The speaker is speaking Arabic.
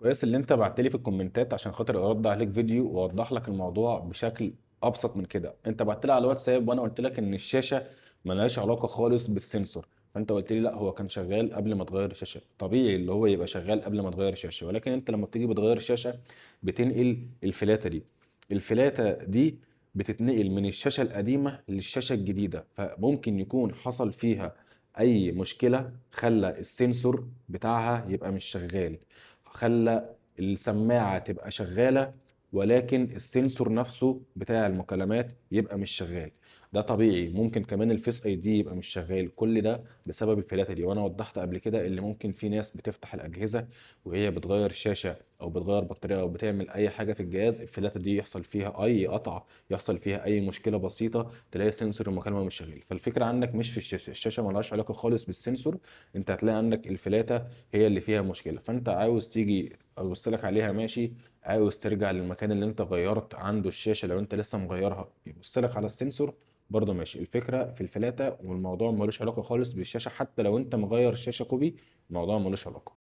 كويس اللي انت بعت لي في الكومنتات عشان خاطر ارد عليك فيديو واوضح لك الموضوع بشكل ابسط من كده. انت بعت لي على الواتساب وانا قلت لك ان الشاشه ملهاش علاقه خالص بالسنسور، فانت قلت لي لا هو كان شغال قبل ما تغير الشاشه. طبيعي اللي هو يبقى شغال قبل ما تغير الشاشه، ولكن انت لما بتيجي بتغير الشاشه بتنقل الفلاته دي. الفلاته دي بتتنقل من الشاشه القديمه للشاشه الجديده، فممكن يكون حصل فيها اي مشكله خلى السنسور بتاعها يبقى مش شغال، خلى السماعة تبقى شغالة ولكن السنسور نفسه بتاع المكالمات يبقى مش شغال. ده طبيعي. ممكن كمان الفيس اي دي يبقى مش شغال، كل ده بسبب الفلاتة دي. وانا وضحت قبل كده اللي ممكن في ناس بتفتح الاجهزة وهي بتغير شاشة او بتغير بطارية او بتعمل اي حاجة في الجهاز، الفلاتة دي يحصل فيها اي قطع، يحصل فيها اي مشكلة بسيطة، تلاقي سنسور المكالمة مش شغال. فالفكرة عندك مش في الشاشة، الشاشة ملهاش علاقة خالص بالسنسور. انت هتلاقي عندك الفلاتة هي اللي فيها مشكله. فانت عاوز تيجي ابص لك عليها ماشي، عاوز ترجع للمكان اللي انت غيرت عنده الشاشه لو انت لسه مغيرها يبص لك على السنسور برضه ماشي. الفكره في الفلاته، والموضوع ملوش علاقه خالص بالشاشه. حتى لو انت مغير الشاشه كوبي الموضوع ملوش علاقه.